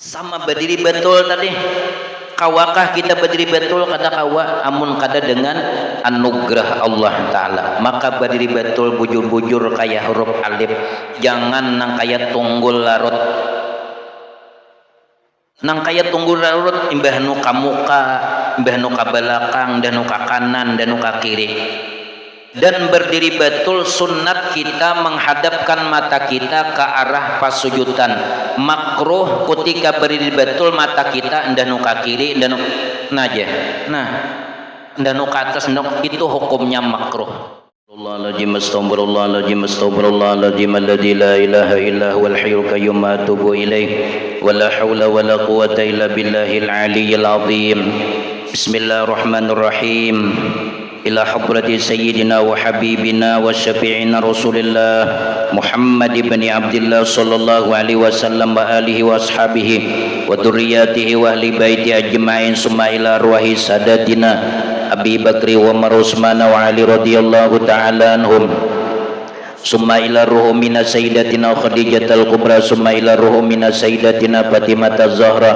sama berdiri betul tadi. Kawakah kita berdiri betul kada kawa, amun kada dengan anugerah Allah Ta'ala. Maka berdiri betul bujur-bujur kayak huruf alif, jangan nang kayak tunggul larut. Nang kayak tunggul larut imbah nu ka muka, imbah nu ka belakang, dan nu ka kanan, dan nu ka kiri. Dan berdiri betul sunnat kita menghadapkan mata kita ke arah pasujudan. Makruh ketika berdiri betul mata kita ndak nu ka kiri ndak nu naja. Nah, ndak nu ka atas itu hukumnya makruh. Astagfirullahaladzim, astagfirullahaladzim, astagfirullahaladzim alladzi la ilaha illa huwal hayyul qayyum atubu ilaih wa la haula wa la quwwata illa billahil aliyyil azim. Bismillahirrahmanirrahim. Ila hadrati sayyidina wa habibina wa syafi'ina rasulillah Muhammad ibn Abdullah sallallahu alaihi wasallam wa alihi wa ashabihi wa dhurriyyatihi wa ahli baiti ajma'in summa ila arwahi sadatina Abi Bakri wa Umar Utsman wa Ali radhiyallahu ta'ala anhum summa ila ruhu mina sayyidatina Khadijatul Kubra summa ila ruhu mina sayyidatina Fatimah Az-Zahra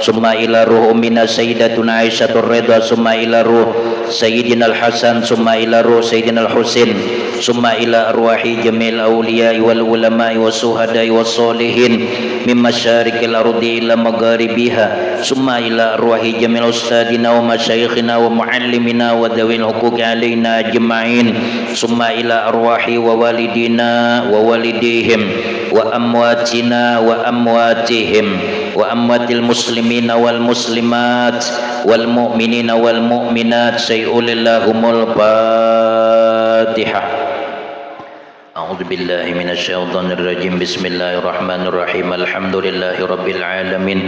summa ila ruhu mina sayyidatuna Aisyah Ridha summa ila ruh Sayyidina Al-Hasan summa ila ruh Sayyidina Al-Husain summa ila arwahi jamil awliya wal ulama wa suhada wa salihin min masyarikil ardi ila magharibiha summa ila arwahi jamil ustadina wa masyayikhina wa muallimina wa dawil huquqi alaina ajma'in summa ila arwahi wa walidina wa walidihim wa amwatina wa amwatihim wa amwatil muslimina wal muslimat wal mu'minina wal mu'minat sayyulillahumul Fatihah. A'udzu billahi minasyaitonir rajim. Bismillahirrahmanirrahim. Alhamdulillahi rabbil alamin.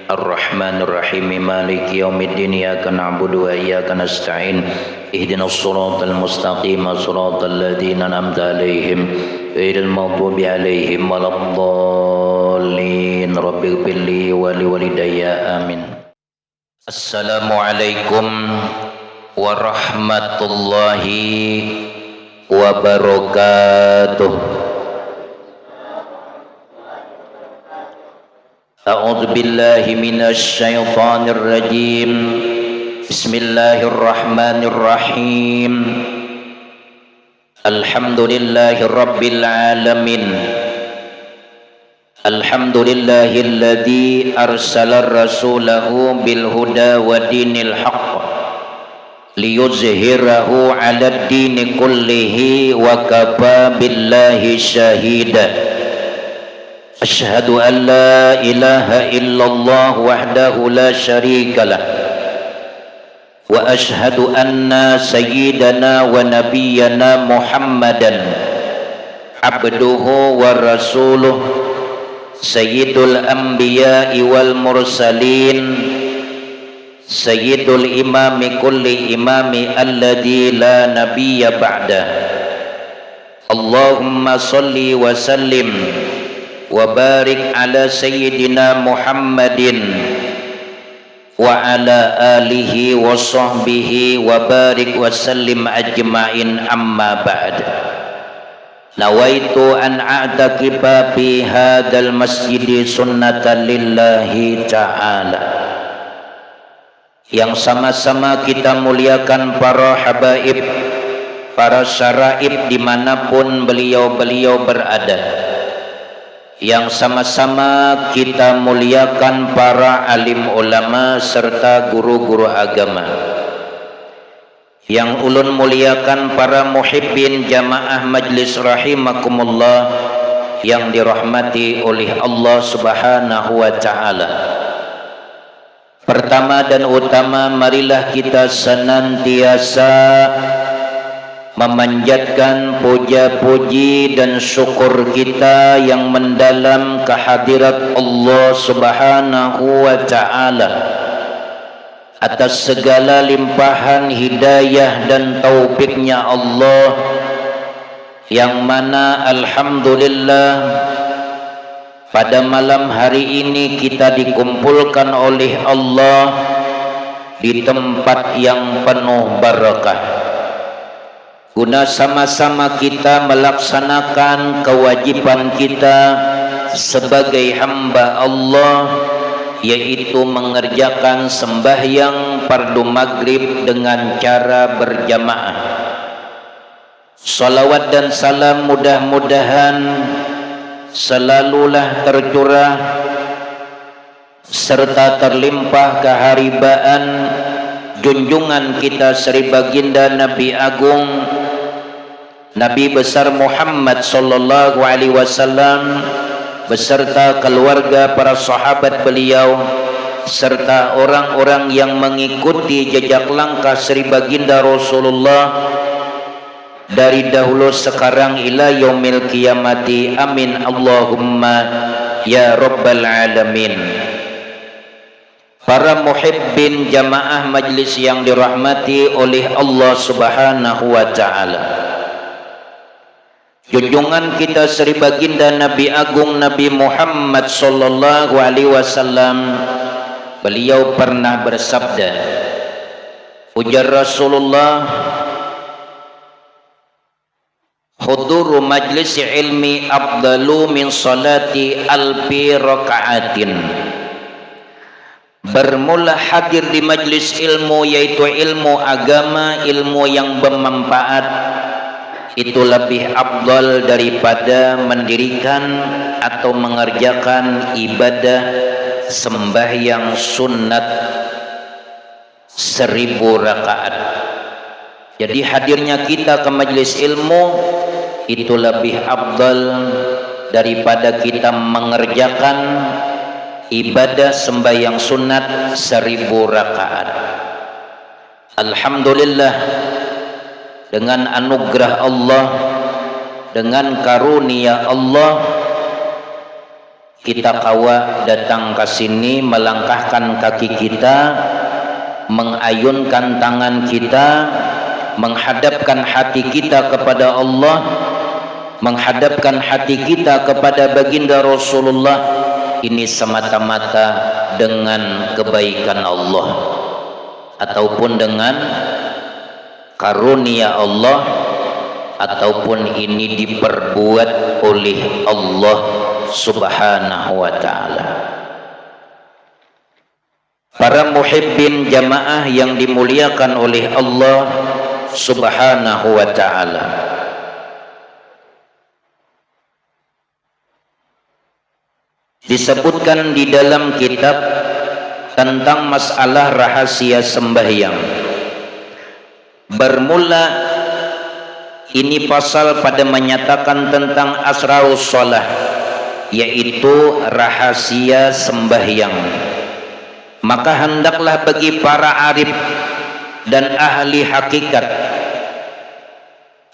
Arrahmanir rahim. Maliki yaumiddin. Iyyaka na'budu wa iyyaka nasta'in. Ihdinas siratal mustaqim. Siratal ladzina an'amta 'alaihim ghairil maghdubi 'alaihim waladdallin. Rabbighfirli wa liwalidayya. Amin. Assalamualaikum warahmatullahi wabarakatuh. A'udzu billahi minasy syaithanir rajim. Bismillahirrahmanirrahim. Alhamdulillahi rabbil alamin. Alhamdulillahilladzi arsala rasulahu bil huda wa dinil haqq liyuzhirahu 'alad dini kullihi wa kafa billahi syahida. Asyhadu an la ilaha illallah wahdahu la syarikalah wa asyhadu anna sayyidana wa nabiyyana Muhammadan abduhu wa rasuluh sayyidul anbiya'i wal mursalin sayyidul imami kulli imami alladhi la nabiyya ba'da. Allahumma salli wa sallim wa barik ala sayyidina Muhammadin wa ala alihi wa sahbihi wa barik wa sallim ajma'in, amma ba'd. Nawaitu an a'takifa fi hadzal masjidi sunnatan lillahi ta'ala. Yang sama-sama kita muliakan para habaib, para syaraib dimanapun beliau-beliau berada. Yang sama-sama kita muliakan para alim ulama serta guru-guru agama. Yang ulun muliakan para muhibbin jamaah majlis rahimakumullah yang dirahmati oleh Allah Subhanahu wa ta'ala. Pertama dan utama, marilah kita senantiasa memanjatkan puja-puji dan syukur kita yang mendalam kehadirat Allah Subhanahu wa ta'ala atas segala limpahan hidayah dan taufiknya Allah, yang mana alhamdulillah pada malam hari ini kita dikumpulkan oleh Allah di tempat yang penuh barakah, guna sama-sama kita melaksanakan kewajiban kita sebagai hamba Allah yaitu mengerjakan sembahyang fardu maghrib dengan cara berjamaah. Salawat dan salam mudah-mudahan selalulah tercurah serta terlimpah keharibaan junjungan kita Sri Baginda Nabi Agung Nabi besar Muhammad sallallahu alaihi wasallam beserta keluarga para sahabat beliau serta orang-orang yang mengikuti jejak langkah Sri Baginda Rasulullah dari dahulu sekarang ila yaumil qiyamati. Amin Allahumma ya rabbal alamin. Para muhibbin jamaah majlis yang dirahmati oleh Allah Subhanahu wa taala, junjungan kita Sri Baginda Nabi Agung Nabi Muhammad sallallahu alaihi wasallam, beliau pernah bersabda, ujar Rasulullah, huduru majlis ilmi afdalu min salati alfi raka'atin. Bermula hadir di majlis ilmu, yaitu ilmu agama, ilmu yang bermanfaat, itu lebih afdal daripada mendirikan atau mengerjakan ibadah sembahyang sunat 1000 rakaat. Jadi hadirnya kita ke majlis ilmu itu lebih afdal daripada kita mengerjakan ibadah sembahyang sunat 1000 rakaat. Alhamdulillah, dengan anugerah Allah, dengan karunia Allah, kita kawa datang ke sini, melangkahkan kaki kita, mengayunkan tangan kita, menghadapkan hati kita kepada Allah, menghadapkan hati kita kepada baginda Rasulullah. Ini semata-mata dengan kebaikan Allah ataupun dengan karunia Allah, ataupun ini diperbuat oleh Allah Subhanahu wa ta'ala. Para muhibbin jamaah yang dimuliakan oleh Allah Subhanahu wa ta'ala, disebutkan di dalam kitab tentang masalah rahasia sembahyang. Bermula ini pasal pada menyatakan tentang asrarus shalah, yaitu rahasia sembahyang. Maka hendaklah bagi para arif dan ahli hakikat,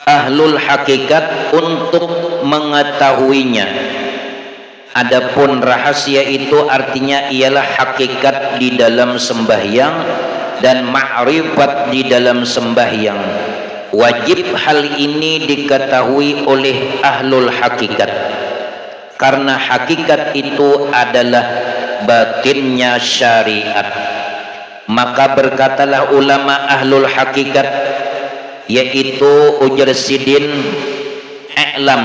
ahlul hakikat, untuk mengetahuinya. Adapun rahasia itu artinya ialah hakikat di dalam sembahyang dan ma'rifat di dalam sembahyang. Wajib hal ini diketahui oleh ahlul hakikat, karena hakikat itu adalah batinnya syariat. Maka berkatalah ulama ahlul hakikat, yaitu ujar sidin, i'lam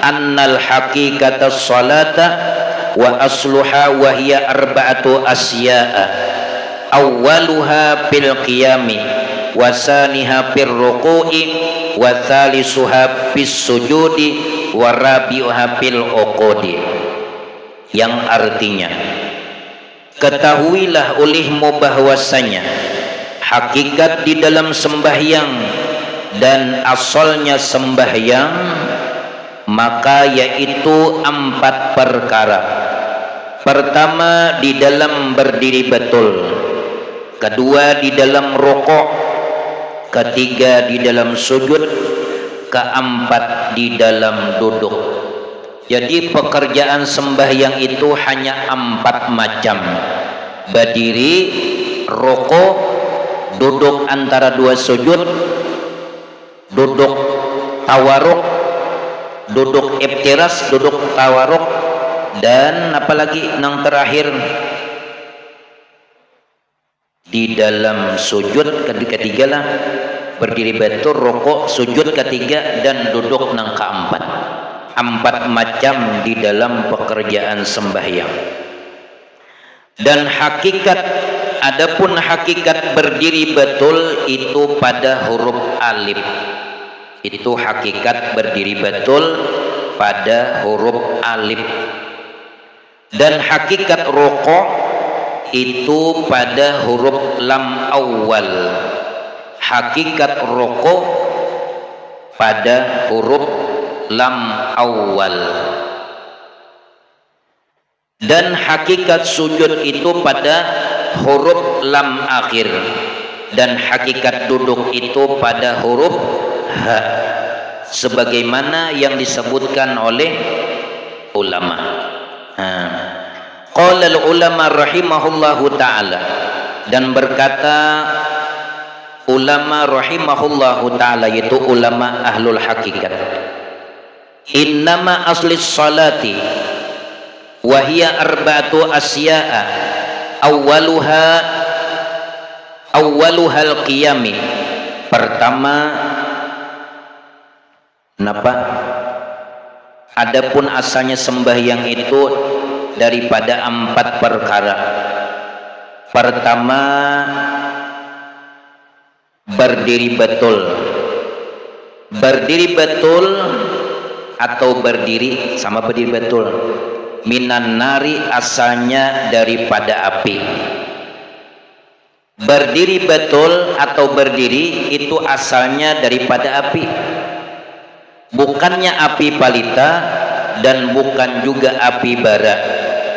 annal haqiqata salata wa asluha wa hiya arba'atu asya'a, awwaluha fil qiyami wa saniha fil ruku'i wa thalisuha fis sujudi wa rabi'uha fil uqudi. Yang artinya, ketahuilah olehmu bahwasanya hakikat di dalam sembahyang dan asalnya sembahyang, maka yaitu 4 perkara. Pertama, di dalam berdiri betul. Kedua, di dalam rukuk. Ketiga, di dalam sujud. Keempat, di dalam duduk. Jadi pekerjaan sembahyang itu hanya 4 macam: berdiri, rukuk, duduk antara 2 sujud, duduk tawaruk, duduk iftiras, duduk tawaruk, dan apalagi yang terakhir di dalam sujud. Ketiga lah, berdiri betul, rukuk, sujud ketiga, dan duduk yang keempat. 4 macam di dalam pekerjaan sembahyang. Dan hakikat, adapun hakikat berdiri betul itu pada huruf alif. Itu hakikat berdiri betul pada huruf alif. Dan hakikat ruku' itu pada huruf lam awal. Hakikat ruku' pada huruf lam awal. Dan hakikat sujud itu pada huruf lam akhir. Dan hakikat duduk itu pada huruf ha, sebagaimana yang disebutkan oleh ulama. Qala al-ulama rahimahullahu ta'ala, dan berkata ulama rahimahullahu ta'ala, yaitu ulama ahlul hakikat, innama aslis salati wahia arba'atu asya'a awwaluha al-qiyami. Pertama, kenapa? Adapun asalnya sembahyang itu daripada 4 perkara. Pertama, berdiri betul. Berdiri betul atau berdiri sama berdiri betul. Minan nari, asalnya daripada api. Berdiri betul atau berdiri itu asalnya daripada api. Bukannya api palita dan bukan juga api bara.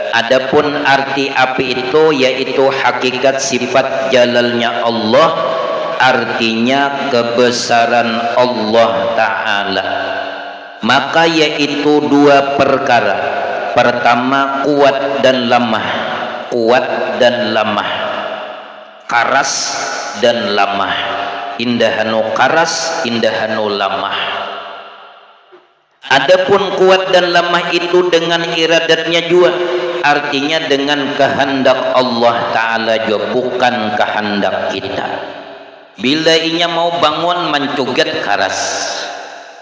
Adapun arti api itu yaitu hakikat sifat jalalnya Allah, artinya kebesaran Allah Ta'ala. Maka yaitu 2 perkara. Pertama, kuat dan lemah. Kuat dan lemah. Karas dan lemah. Indahanu karas, indahanu lemah. Adapun kuat dan lemah itu dengan iradatnya juga, artinya dengan kehendak Allah Ta'ala juga, bukan kehendak kita. Bila inya mau bangun mencugat karas,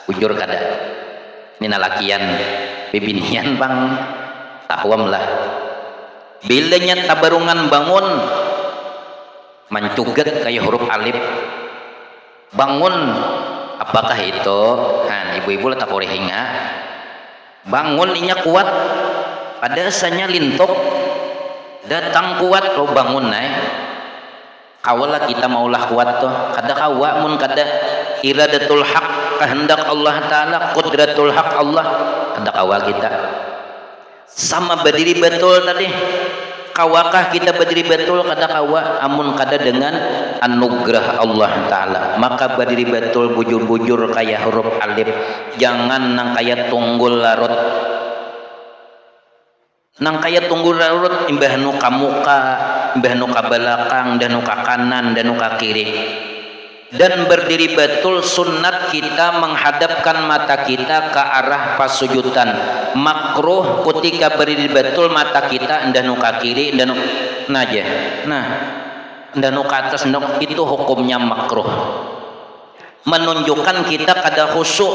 ujur kada ini nalakian bibinian bang tahwam lah. Bila nya tabarungan bangun mencugat kayak huruf alif, bangun. Apakah itu? Nah, ibu-ibu letak hinga bangun inya kuat, pada asalnya lintok datang kuat lo bangun naik. Kawalah kita maulah kuat tuh, kada kawa mun kada iradatul haq, kehendak Allah Ta'ala, qudratul haq Allah, kada kawa kita. Sama berdiri betul tadi, kawakah kita berdiri betul? Kada kawa, amun kada dengan anugerah Allah Ta'ala. Maka berdiri betul bujur-bujur kayak huruf alif, jangan nang kayak tunggul larut. Nang kayak tunggul larut imbah nu ka muka, imbah nu ka belakang, dan nu ka kanan, dan nu ka kiri. Dan berdiri betul sunnat kita menghadapkan mata kita ke arah pasujudan. Makruh ketika berdiri betul mata kita ndak nu ka kiri, ndak nu naja. Nah, ndak nu ka atas, itu hukumnya makruh. Menunjukkan kita kada khusyuk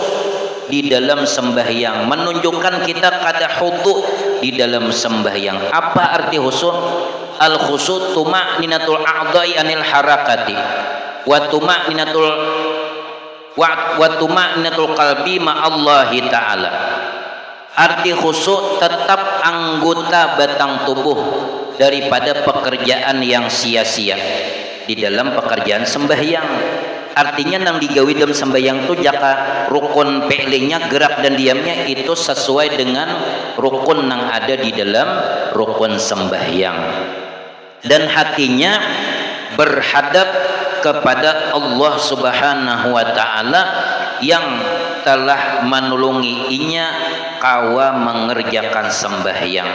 di dalam sembahyang, menunjukkan kita kada khudu di dalam sembahyang. Apa arti khusyuk? Al khusyuk tuma'ninatul a'dha'i anil harakati wa tuma'ninatul qalbi ma'allahi ta'ala. Arti khusyuk tetap anggota batang tubuh daripada pekerjaan yang sia-sia di dalam pekerjaan sembahyang. Artinya nang digawi dalam sembahyang tu jaka rukun pe'lingnya, gerak dan diamnya itu sesuai dengan rukun nang ada di dalam rukun sembahyang. Dan hatinya berhadap kepada Allah Subhanahu wa Ta'ala yang telah menolongi inya kawa mengerjakan sembahyang.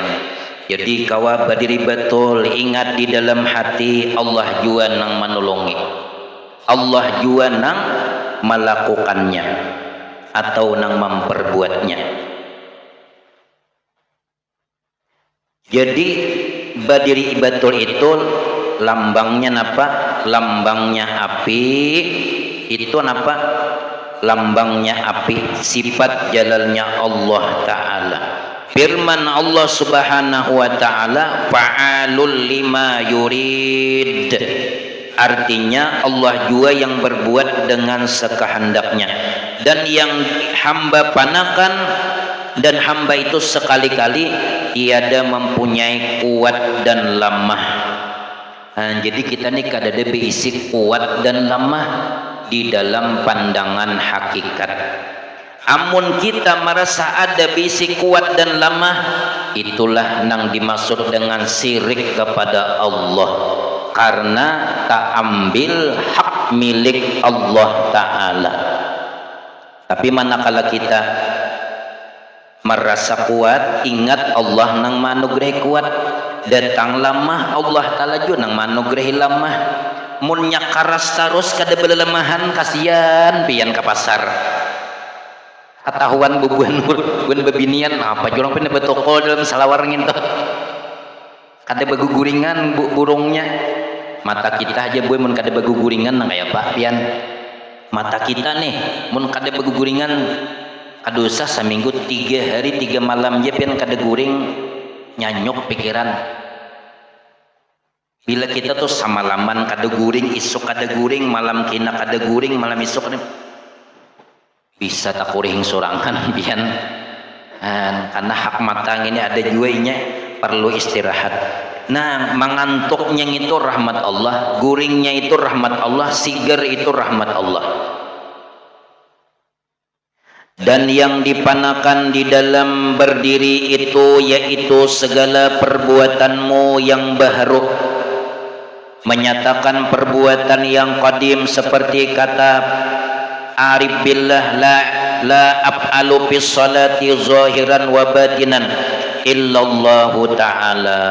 Jadi kawa berdiri betul, ingat di dalam hati Allah jua nang menolongi, Allah jua nang melakukannya atau nang memperbuatnya. Jadi berdiri betul itu lambangnya napa? Lambangnya api. Itu napa? Lambangnya api, sifat jalalnya Allah Ta'ala. Firman Allah Subhanahu wa taala, fa'alul lima yurid. Artinya Allah juga yang berbuat dengan sekehendaknya, dan yang hamba panakan dan hamba itu sekali-kali tiada mempunyai kuat dan lemah. Jadi kita nih kada ada berisi kuat dan lemah di dalam pandangan hakikat. Amun kita merasa ada bisi kuat dan lemah, itulah nang dimaksud dengan syirik kepada Allah, karena tak ambil hak milik Allah Ta'ala. Tapi manakala kita merasa kuat, ingat Allah nang manugrahi kuat. Datang lemah, Allah Ta'ala juga nang manugrahi lemah. Munnya karas terus kada belemahan, kasihan pian ke pasar. Ketahuan bubuan bebinian apa jurang pina betokol dalam salawar nginto. Kada beguguringan burungnya. Mata kita aja boy mun kada beguguringan nang kaya Pak pian. Mata kita nih mun kada beguguringan kadosa seminggu 3 hari 3 malam je pian kada guring, nyanyuk pikiran. Bila kita tuh samalaman kada guring, isuk kada guring, malam kina kada guring, malam isuk bisa tak kuring sorangan pian. Karena hak mata ini ada juainya, perlu istirahat. Nah, mengantuknya itu rahmat Allah, guringnya itu rahmat Allah, sigar itu rahmat Allah. Dan yang dipanakan di dalam berdiri itu yaitu segala perbuatanmu yang baru, menyatakan perbuatan yang qadim seperti kata arif billah, la af'alu bis salati zahiran wa batinan illallahu ta'ala.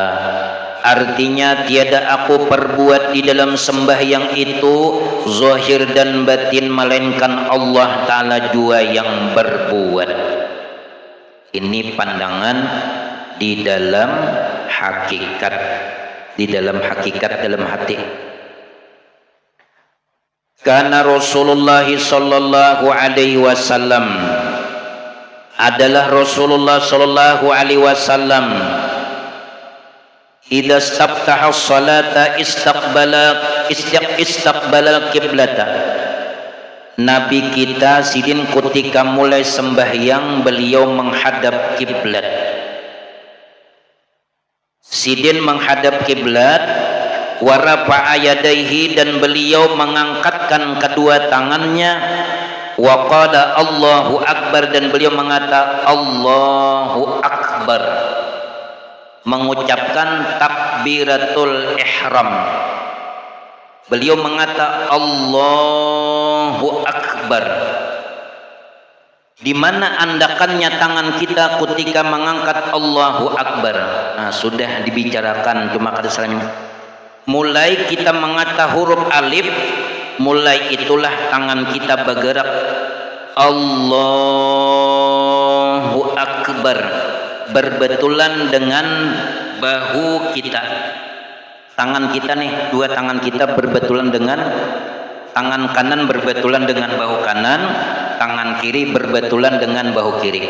Artinya tiada aku perbuat di dalam sembahyang itu zahir dan batin, melainkan Allah Ta'ala jua yang berbuat. Ini pandangan di dalam hakikat, dalam hati. Karena Rasulullah sallallahu alaihi wasallam adalah Rasulullah sallallahu alaihi wasallam idza istaftaha as-salata istaqbala qiblata. Nabi kita sidin ketika mulai sembahyang beliau menghadap kiblat. Sidin menghadap kiblat, wa rafa'a yadayhi, dan beliau mengangkatkan kedua tangannya, wa qala Allahu akbar, dan beliau mengatakan Allahu akbar, mengucapkan takbiratul ihram. Beliau mengatakan Allahu akbar. Di mana andakannya tangan kita ketika mengangkat Allahu akbar? Nah, sudah dibicarakan, cuma kada salahnya. Mulai kita mengata huruf alif, mulai itulah tangan kita bergerak Allahu akbar, berbetulan dengan bahu kita. Tangan kita nih, dua tangan kita berbetulan dengan tangan kanan, berbetulan dengan bahu kanan, tangan kiri berbetulan dengan bahu kiri.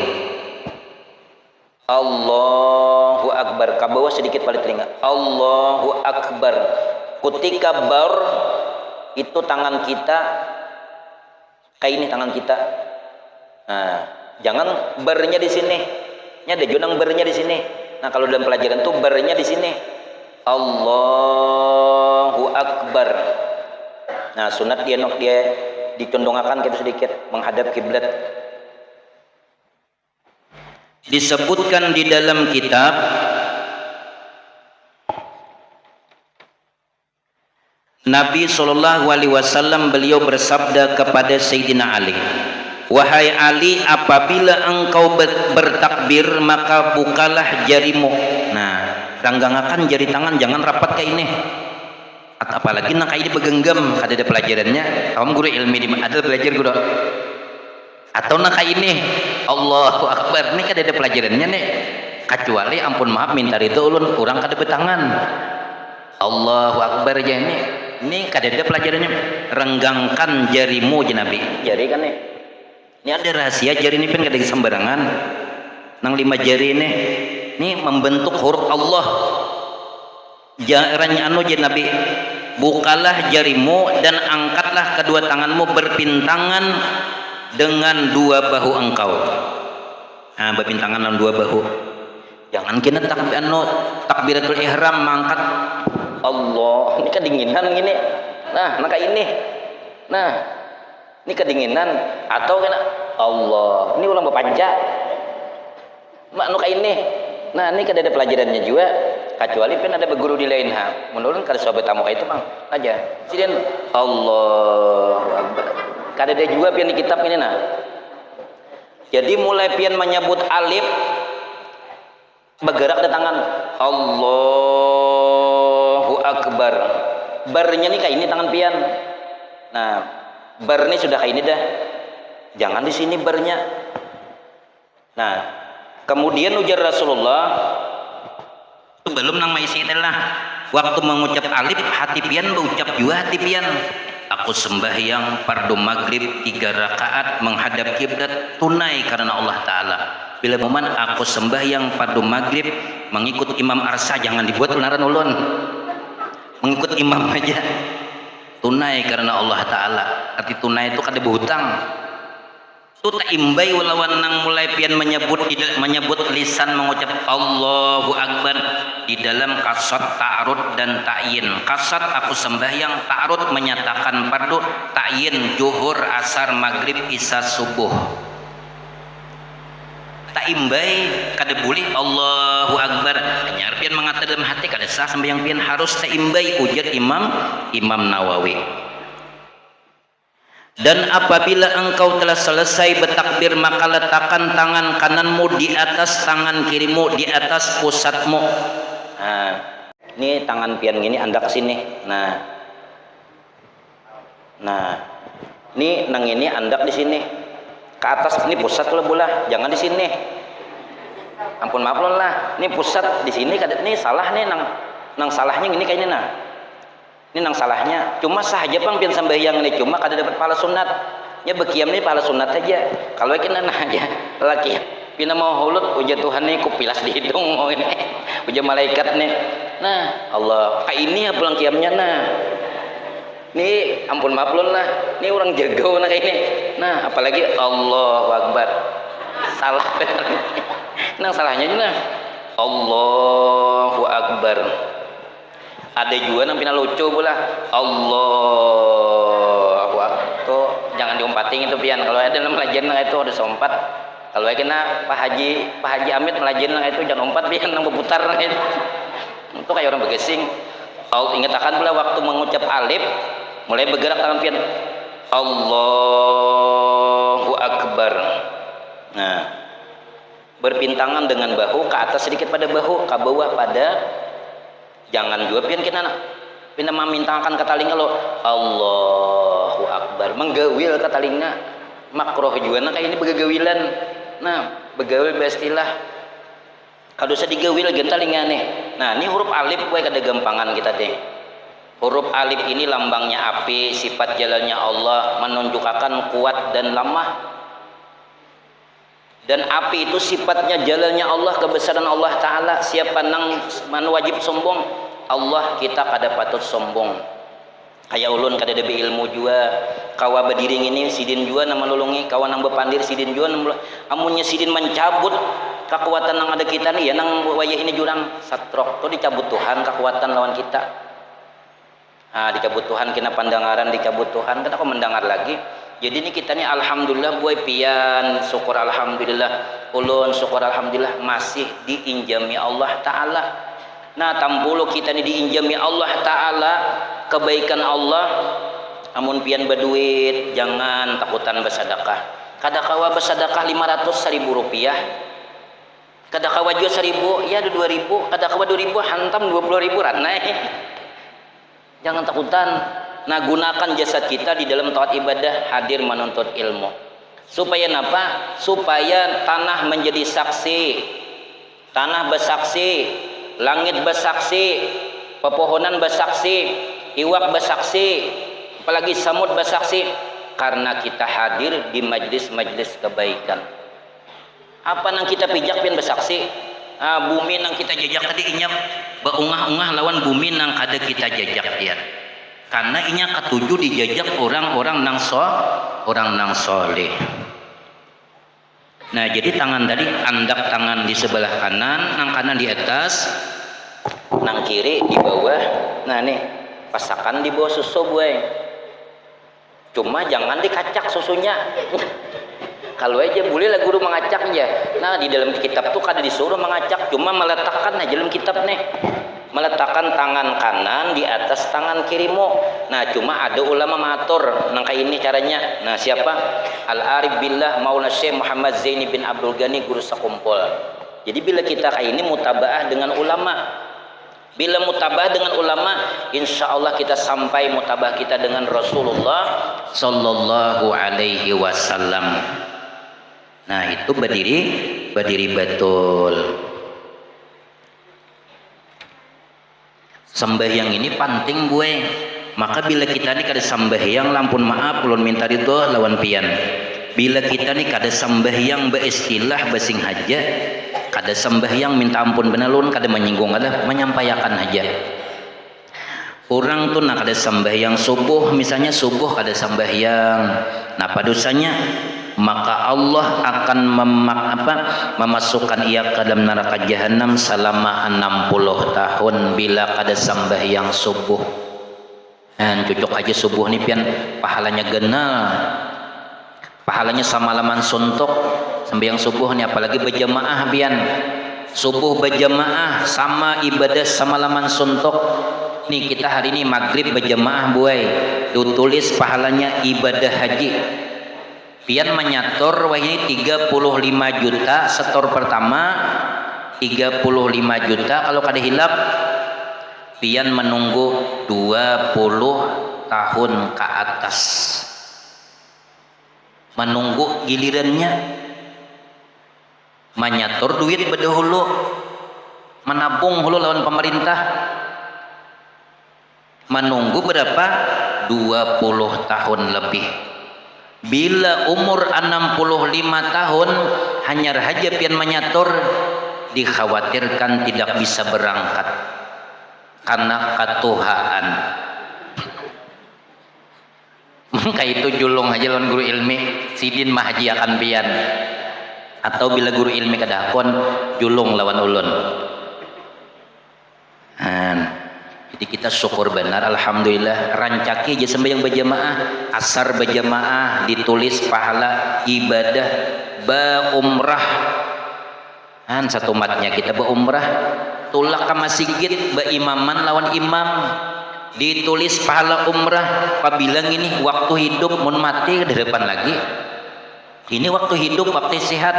Allahu akbar, ke bawah sedikit paling telinga. Allahu akbar. Ketika bar itu tangan kita kayak ini, tangan kita. Nah, jangan barnya di sini. Ini ada junang barnya di sini. Nah, kalau dalam pelajaran tuh barnya di sini. Allahu akbar. Nah, sunat dia dicondongakan gitu sedikit menghadap kiblat. Disebutkan di dalam kitab Nabi SAW beliau bersabda kepada Sayyidina Ali, wahai Ali, apabila engkau bertakbir maka bukalah jarimu. Nah, ranggangakan jari tangan, jangan rapat kayak ini. Apalagi nak kayak ini begenggam, ada pelajarannya. Kamu guru ilmi di ada belajar guru. Atau nak kayak ini Allahu akbar, ini kan ada pelajarannya nih. Kecuali ampun maaf minta itu ulun kurang kada betangan. Allahu akbar aja ini kada ada pelajarannya. Renggangkan jarimu je Nabi. Jari kan nih. Ini ada rahasia jari ini pun kada sembarangan. nang 5 jari nih membentuk huruf Allah. Jaranya anu je Nabi, bukalah jarimu dan angkatlah kedua tanganmu berpintangan dengan 2 bahu engkau. Nah, berpintangan dengan 2 bahu. Jangan kena takbiratul ihram mangkat Allah. Ini kedinginan gini. Nah, maka ini. Nah, ini kedinginan atau kena Allah. Ini ulang berpanjang. Mak nu ini. Nah, ini kan ada pelajarannya juga. Kecuali kan ada berguru di lain hal. Menurut kalau sahabat tamu itu bang aja. Sidin Allahu Akbar. Kada ada juga pian di kitab ini nah. Jadi mulai pian menyebut alif bergerak di tangan Allahu Akbar. Barnya nih kayak ini tangan pian. Nah, bar ini sudah kayak ini dah. Jangan di sini barnya. Nah, kemudian ujar Rasulullah belum nang maisi itulah waktu mengucap alif hati pian berucap juga hati pian. Aku sembahyang fardu maghrib 3 rakaat menghadap kiblat tunai karena Allah Ta'ala. Bila momen aku sembahyang fardu maghrib mengikut imam arsa, jangan dibuat unaran ulun, mengikut imam aja, tunai karena Allah Ta'ala. Arti tunai itu kada berhutang. Itu tak imbai walawan nang mulai pian menyebut lisan mengucap Allahu Akbar di dalam kasat ta'arud dan ta'yin. Kasat aku sembahyang, ta'arud menyatakan fardu, ta'yin zuhur, asar, maghrib, isya, subuh. Tak imbai kada boleh Allahu Akbar. Hanya pian mengatakan dalam hati kada sah sembahyang pian, harus tak imbai ujar Imam Nawawi. Dan apabila engkau telah selesai bertakbir maka letakkan tangan kananmu di atas tangan kirimu, di atas pusatmu. Nah, ini tangan pian gini anda ke sini. Nah, ini nang ini anda di sini. Ke atas ini pusat lah bola, jangan di sini. Ampun maaf lah, ini pusat di sini. Ini salah nih nang salahnya gini kayaknya nah. Ini nang salahnya cuma sahaja pang pian sambayang ini cuma kada dapat pahala sunat ya, bekiam ini pahala sunat aja. Kalau kena nah aja laki pina mau hulut ujar Tuhan nih kupilas di hidung mau ini ujar malaikat nih. Nah Allah kayak ini ya pulang kiamnya. Nah ini ampun maaf lah, ini orang jagau nah kayak ini. Nah apalagi Allahu Akbar salah nang salahnya juga Allahu Akbar. Ada juga nang pina lucu pula Allahu Akbar. Tuh jangan diompatin itu pian. Kalau ada dalam pelajaran itu ada sompat. Kalau kena Pak Haji Amit pelajaran itu jangan umpat pian nang berputar itu. Itu kayak orang bergesing. Ingat akan pula waktu mengucap alif mulai bergerak tangan pian Allahu Akbar. Nah, berpintangan dengan bahu ke atas sedikit pada bahu, ke bawah pada. Jangan juga pian kita pina memintakan kata telinga lo Allahu Akbar menggawil kata telinga makroh juga nah kayak ini begagawilan. Nah begawil bestilah kalau usah digawil gen telinga nih. Nah ini huruf alif gue kada gampangan kita deh. Huruf alif ini lambangnya api, sifat jalannya Allah, menunjukkan kuat dan lemah. Dan api itu sifatnya jalannya Allah, kebesaran Allah Ta'ala. Siapa nang wajib sombong Allah kita kada patut sombong. Kayak ulun kada ada ilmu juga kawa bediring ini sidin juga nama lulungi kawan nang bepandir sidin juga amunnya sidin mencabut kekuatan nang ada kita nih ya nang wayah ini jurang satrok tuh dicabut Tuhan kekuatan lawan kita. Nah dicabut Tuhan kena pandangaran dicabut Tuhan kita kok mendengar lagi. Jadi ini kita nih alhamdulillah buai pian syukur alhamdulillah ulun syukur alhamdulillah masih diinjami Allah Ta'ala. Nah tampulu kita nih diinjami Allah Ta'ala kebaikan Allah. Amun pian berduit jangan takutan bersedekah. Kadakawa bersedekah 500.000 rupiah, kadakawa juga 1.000 ya 2.000, kadakawa 2.000 hantam 20.000 ranai. Jangan takutan. Nah gunakan jasad kita di dalam taat ibadah hadir menuntut ilmu supaya apa? Supaya tanah menjadi saksi, tanah bersaksi, langit bersaksi, pepohonan bersaksi, iwak bersaksi, apalagi samud bersaksi karena kita hadir di majlis-majlis kebaikan. apa nang kita pijak pian bersaksi, bumi nang kita jajak tadi inyap baungah-ungah lawan bumi nang kada kita jajak dia, karena inya ketujuh dijajak orang-orang nang soleh. Nah jadi tangan tadi andap tangan di sebelah kanan, nang kanan di atas, nang kiri di bawah. Nah nih pasakan di bawah susu buai, cuma jangan dikacak susunya. Kalau aja boleh lah guru mengacaknya. Nah di dalam kitab tuh kada disuruh mengacak, cuma meletakkan aja dalam kitab nih, meletakkan tangan kanan di atas tangan kirimu. Nah cuma ada ulama mengatur nangka ini caranya. Nah siapa? Al-Arif Billah Maulana Syekh Muhammad Zaini bin Abdul Ghani guru sakumpul. Jadi bila kita kayak ini mutabaah dengan ulama, bila mutabah dengan ulama, insya Allah kita sampai mutabah kita dengan Rasulullah Sallallahu Alaihi Wasallam. Nah itu berdiri betul. Sembahyang ini penting gue. Maka bila kita ini kada sembahyang, lampun maaf ulun minta ridho lawan pian. Bila kita ini kada sembahyang beristilah basing haja, kada sembahyang minta ampun benalun, kada menyinggung, ada menyampaikan aja. Orang tuh nak kada sembahyang subuh, misalnya subuh kada sembahyang, nah apa dosanya? Maka Allah akan memasukkan ia ke dalam neraka jahanam selama 60 tahun bila kada sembahyang subuh. Dan cocok aja subuh nih pian pahalanya genal, pahalanya samalaman suntuk sembahyang subuh nih, apalagi berjamaah pian. Subuh berjamaah sama ibadah samalaman suntuk. Nih kita hari ini maghrib berjamaah buai, ditulis pahalanya ibadah haji. Pian menyator wah ini 35 juta setor pertama, 35 juta kalau kada hilap pian menunggu 20 tahun ke atas menunggu gilirannya. Menyator duit berdahulu, menabung hulu lawan pemerintah, menunggu berapa? 20 tahun lebih. Bila umur 65 tahun hanya haja pian menyator, dikhawatirkan tidak bisa berangkat karena ketuhaan. Maka itu julung aja lawan guru ilmi sidin mah haji akan pian, atau bila guru ilmi kadakon julung lawan ulun. Jadi kita syukur benar, alhamdulillah. Rancaki aja sembahyang berjamaah, asar berjamaah ditulis pahala ibadah umrah. Satu matnya kita berumrah, tulak ke masjid berimaman lawan imam, ditulis pahala umrah. Pabilang ini waktu hidup, mun mati ke depan lagi. Ini waktu hidup, waktu sehat.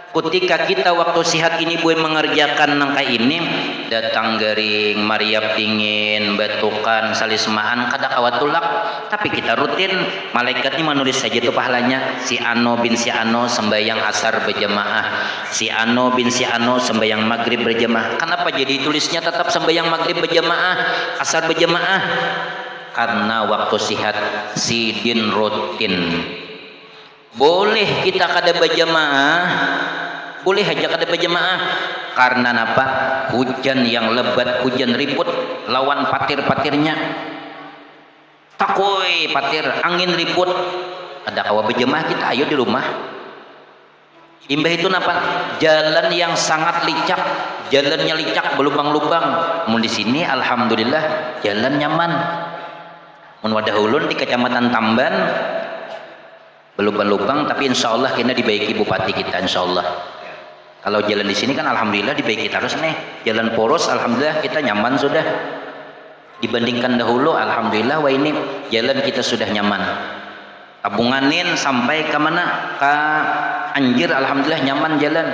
Ketika kita waktu sehat ini boleh mengerjakan nangka ini, datang garing, mariap dingin, batukan, salismaan, kada kawat tulak, tapi kita rutin. Malaikat ini menulis saja itu pahalanya. Si Ano bin si Ano sembahyang asar berjamaah, si Ano bin si Ano sembahyang maghrib berjamaah. Kenapa jadi tulisnya tetap sembahyang maghrib berjamaah, asar berjamaah? Karena waktu sehat sidin rutin. Boleh kita kada berjamaah, boleh aja kada berjamaah karena apa? Hujan yang lebat, hujan ribut lawan patir-patirnya. Takoi patir, angin ribut. Ada kawa berjamaah kita ayo di rumah. Imbah itu napa? Jalan yang sangat licak, jalannya licak berlubang-lubang. Mun di sini alhamdulillah jalan nyaman. Mun wadah ulun di Kecamatan Tamban berlubang-lubang, tapi insya Allah kita dibaiki bupati kita insya Allah. Kalau jalan di sini kan alhamdulillah dibaiki terus nih, jalan poros alhamdulillah kita nyaman sudah. Dibandingkan dahulu alhamdulillah wah ini jalan kita sudah nyaman. Tabunganin sampai ke mana? Ke Anjir alhamdulillah nyaman jalan.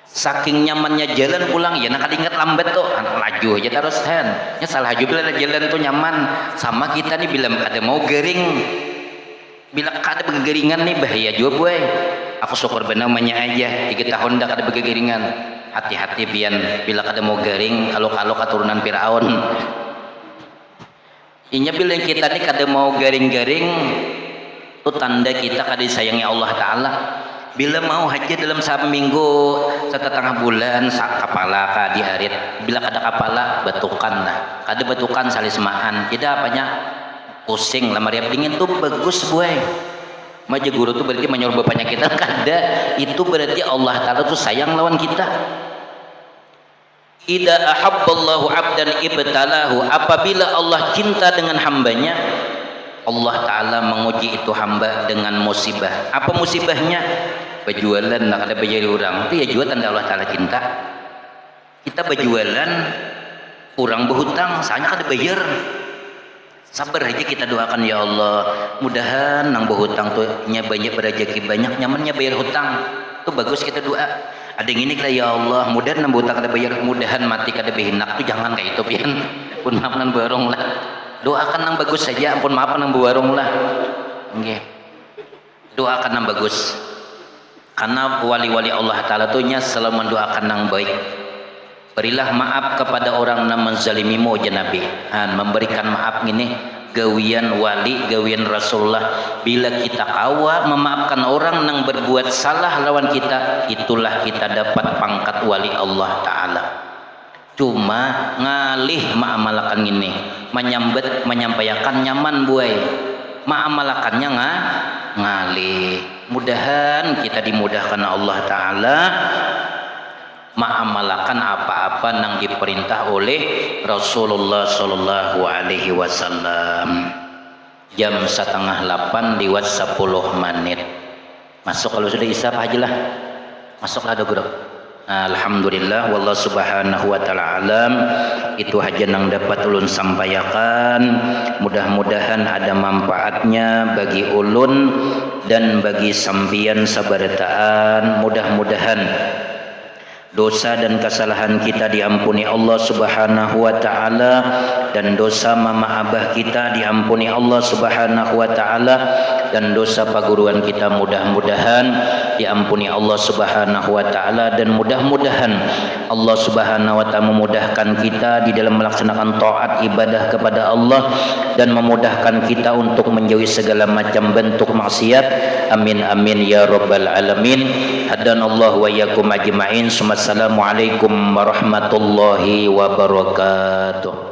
Saking nyamannya jalan pulang ya nak ingat lambat tuh laju aja terus kan. Ya salah juga jalan tuh nyaman. Sama kita nih bila ada mau garing, bila kada bergeringan nih bahaya juga boy. Aku syukur benar aja 3 tahun dah kada bergeringan. Hati-hati pian bila kada mau garing kalau keturunan Firaun. Inya bila kita nih kada mau garing-garing itu tanda kita kada disayangi Allah Ta'ala. bila mau haji dalam seminggu setengah bulan sak kapala ka di arit bila kada kapala batukan lah kada batukan salismaan tidak apanya pusing lah mariap dingin tuh bagus buai maja guru tuh berarti menyuruh bapaknya kita kada itu berarti Allah Ta'ala tuh sayang lawan kita. Idza ahabballahu 'abdan ibtalahu, apabila Allah cinta dengan hambanya Allah Ta'ala menguji itu hamba dengan musibah. Apa musibahnya? Berjualan lah kada bayar orang itu ya juga tanda Allah Ta'ala cinta. Kita berjualan orang berhutang soalnya kada bayar, sabar aja kita doakan ya Allah mudahan nang berhutang tuh banyak berrezeki banyak nyamannya bayar hutang tuh bagus kita doa. Ada yang ini ya Allah mudahan nang berhutang kada bayar mudahan mati kada behinak tuh jangan kayak itu pian pun maaf nang barong lah doakan nang bagus saja ampun maaf nang barong lah nggih doakan nang bagus karena wali-wali Allah Ta'ala tuh selalu mendoakan nang baik. Berilah maaf kepada orang yang menzalimimu ya Nabi. Memberikan maaf ini gawian wali, gawian Rasulullah. Bila kita kawa memaafkan orang yang berbuat salah lawan kita, itulah kita dapat pangkat wali Allah Ta'ala. Cuma ngalih ma'amalakan ini, menyampaikan nyaman buai, ma'amalakannya ngalih. Mudahan kita dimudahkan Allah Ta'ala ma'amalakan apa-apa yang diperintah oleh Rasulullah Sallallahu Alaihi Wasallam. Jam 7:30 lewat 10 menit masuk kalau sudah isap aja lah masuklah ada guru. Alhamdulillah wallahu subhanahu wa ta'ala alam. Itu aja yang dapat ulun sampaikan, mudah-mudahan ada manfaatnya bagi ulun dan bagi sambian sabarataan. Mudah-mudahan dosa dan kesalahan kita diampuni Allah Subhanahu wa Ta'ala, dan dosa mama abah kita diampuni Allah Subhanahu wa Ta'ala, dan dosa paguruan kita mudah-mudahan diampuni Allah Subhanahu wa Ta'ala, dan mudah-mudahan Allah Subhanahu wa Ta'ala memudahkan kita di dalam melaksanakan taat ibadah kepada Allah dan memudahkan kita untuk menjauhi segala macam bentuk maksiat. Amin amin ya rabbal alamin. Hadanallahu wa iyyakum ajma'in. Assalamualaikum warahmatullahi wabarakatuh.